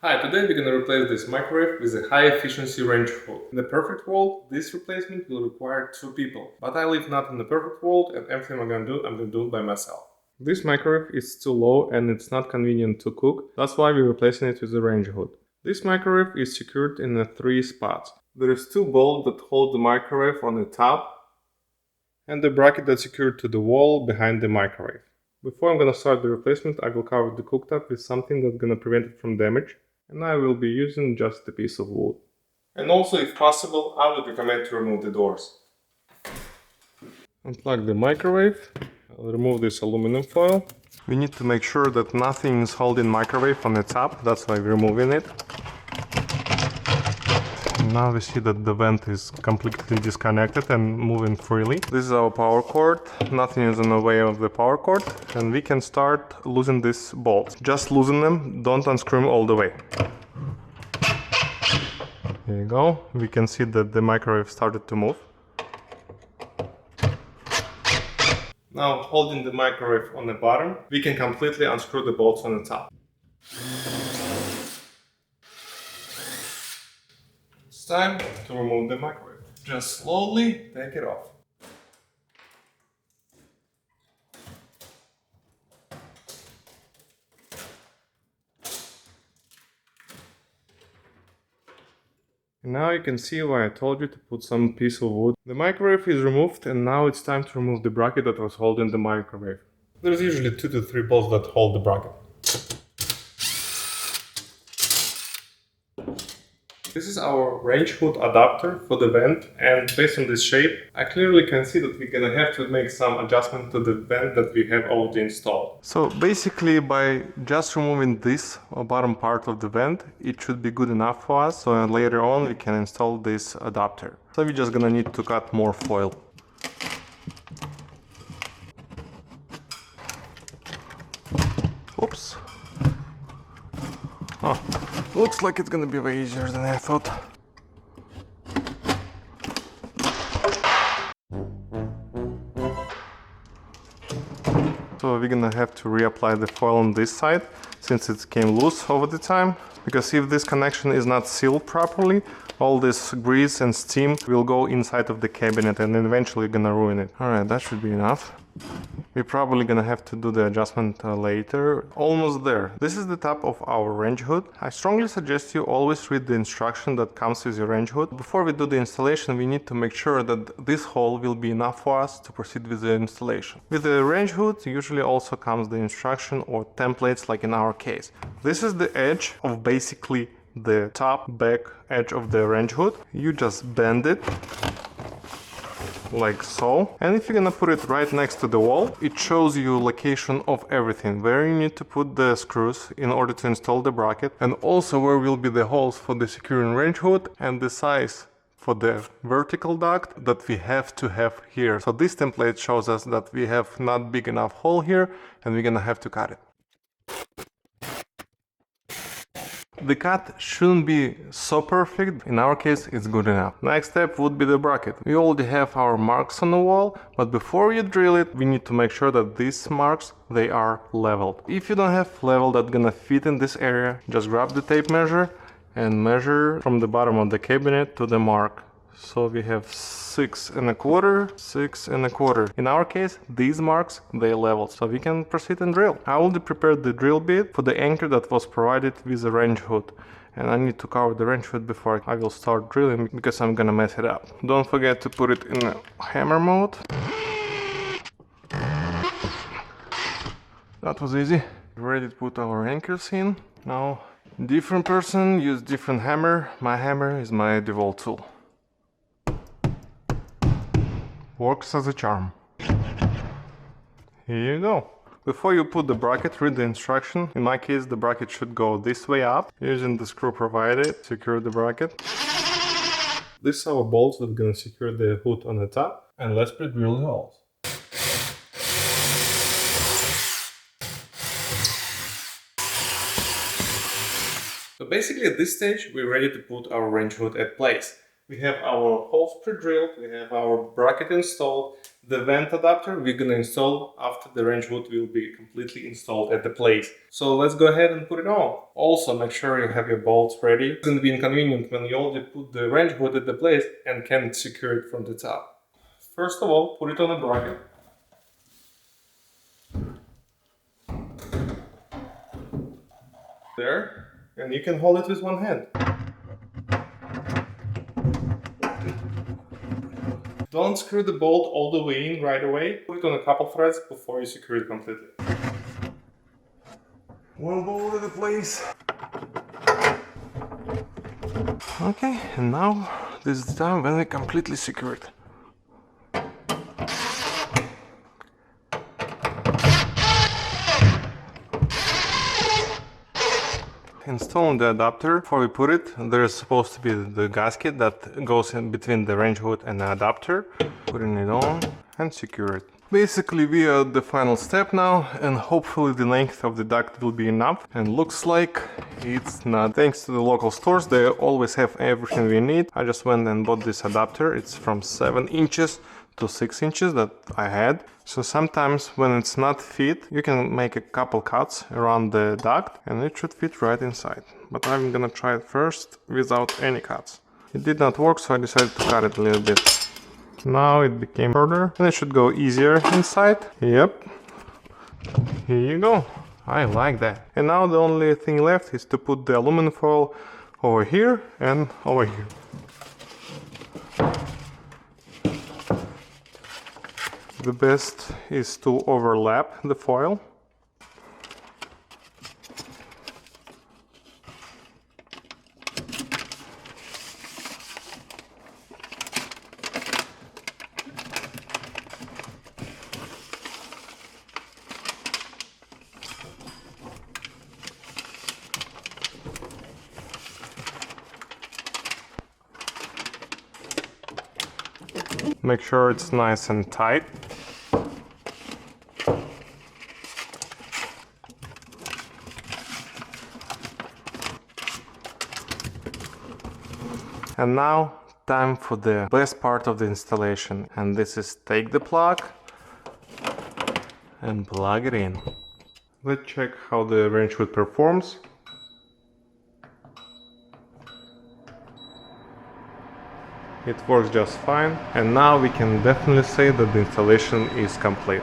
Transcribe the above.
Hi, today we're going to replace this microwave with a high efficiency range hood. In the perfect world, this replacement will require 2 people, but I live not in the perfect world and everything I'm going to do it by myself. This microwave is too low and it's not convenient to cook, that's why we're replacing it with a range hood. This microwave is secured in 3 spots. There is 2 bolts that hold the microwave on the top and the bracket that's secured to the wall behind the microwave. Before I'm going to start the replacement, I will cover the cooktop with something that's going to prevent it from damage. And I will be using just a piece of wood. And also, if possible, I would recommend to remove the doors. Unplug the microwave. I'll remove this aluminum foil. We need to make sure that nothing is holding microwave on the top, that's why we're removing it. Now we see that the vent is completely disconnected and moving freely. This is our power cord, nothing is in the way of the power cord, and we can start loosening these bolts. Just loosen them, don't unscrew them all the way. Here you go, we can see that the microwave started to move. Now holding the microwave on the bottom, we can completely unscrew the bolts on the top. It's time to remove the microwave. Just slowly take it off. And now you can see why I told you to put some piece of wood. The microwave is removed and now it's time to remove the bracket that was holding the microwave. There's usually 2 to 3 bolts that hold the bracket. This is our range hood adapter for the vent, and based on this shape, I clearly can see that we're gonna have to make some adjustment to the vent that we have already installed. So basically by just removing this bottom part of the vent, it should be good enough for us, so later on we can install this adapter. So we're just gonna need to cut more foil. Oops. Oh, looks like it's gonna be way easier than I thought. So we're gonna have to reapply the foil on this side since it came loose over the time. Because if this connection is not sealed properly, all this grease and steam will go inside of the cabinet and eventually gonna ruin it. Alright, that should be enough. We're probably gonna have to do the adjustment later. Almost there. This is the top of our range hood. I strongly suggest you always read the instruction that comes with your range hood. Before we do the installation, we need to make sure that this hole will be enough for us to proceed with the installation. With the range hood usually also comes the instruction or templates, like in our case. This is the edge of basically the top back edge of the range hood. You just bend it like so, and if you're gonna put it right next to the wall, it shows you location of everything, where you need to put the screws in order to install the bracket, and also where will be the holes for the securing range hood and the size for the vertical duct that we have to have here. So this template shows us that we have not big enough hole here and we're gonna have to cut it. The cut shouldn't be so perfect, in our case it's good enough. Next step would be the bracket. We already have our marks on the wall, but before you drill it, we need to make sure that these marks, they are leveled. If you don't have level that's gonna fit in this area, just grab the tape measure and measure from the bottom of the cabinet to the mark. So we have 6 1/4, 6 1/4. In our case, these marks, they level, so we can proceed and drill. I already prepared the drill bit for the anchor that was provided with the range hood. And I need to cover the range hood before I will start drilling, because I'm gonna mess it up. Don't forget to put it in hammer mode. That was easy. Ready to put our anchors in. Now, different person use different hammer. My hammer is my default tool. Works as a charm. Here you go. Before you put the bracket, read the instruction. In my case, the bracket should go this way up. Using the screw provided, secure the bracket. These are our bolts that are gonna secure the hood on the top. And let's pre-drill the holes. So basically at this stage, we're ready to put our range hood at place. We have our holes pre-drilled, we have our bracket installed. The vent adapter we're gonna install after the range hood will be completely installed at the place. So let's go ahead and put it on. Also make sure you have your bolts ready. It's gonna be inconvenient when you already put the range hood at the place and can't secure it from the top. First of all, put it on a bracket. There, and you can hold it with one hand. Don't screw the bolt all the way in right away. Put it on a couple threads before you secure it completely. One bolt at a place. Okay, and now this is the time when we completely secure it. Installing the adapter, before we put it, there's supposed to be the gasket that goes in between the range hood and the adapter. Putting it on and secure it. Basically we are at the final step now, and hopefully the length of the duct will be enough, and looks like it's not. Thanks to the local stores, they always have everything we need. I just went and bought this adapter. It's from 7 inches to 6 inches that I had. So sometimes when it's not fit, you can make a couple cuts around the duct and it should fit right inside. But I'm gonna try it first without any cuts. It did not work, so I decided to cut it a little bit. Now it became shorter and it should go easier inside. Yep. Here you go. I like that. And now the only thing left is to put the aluminum foil over here and over here. The best is to overlap the foil. Make sure it's nice and tight. And now, time for the best part of the installation, and this is take the plug and plug it in. Let's check how the range hood performs. It works just fine, and now we can definitely say that the installation is complete.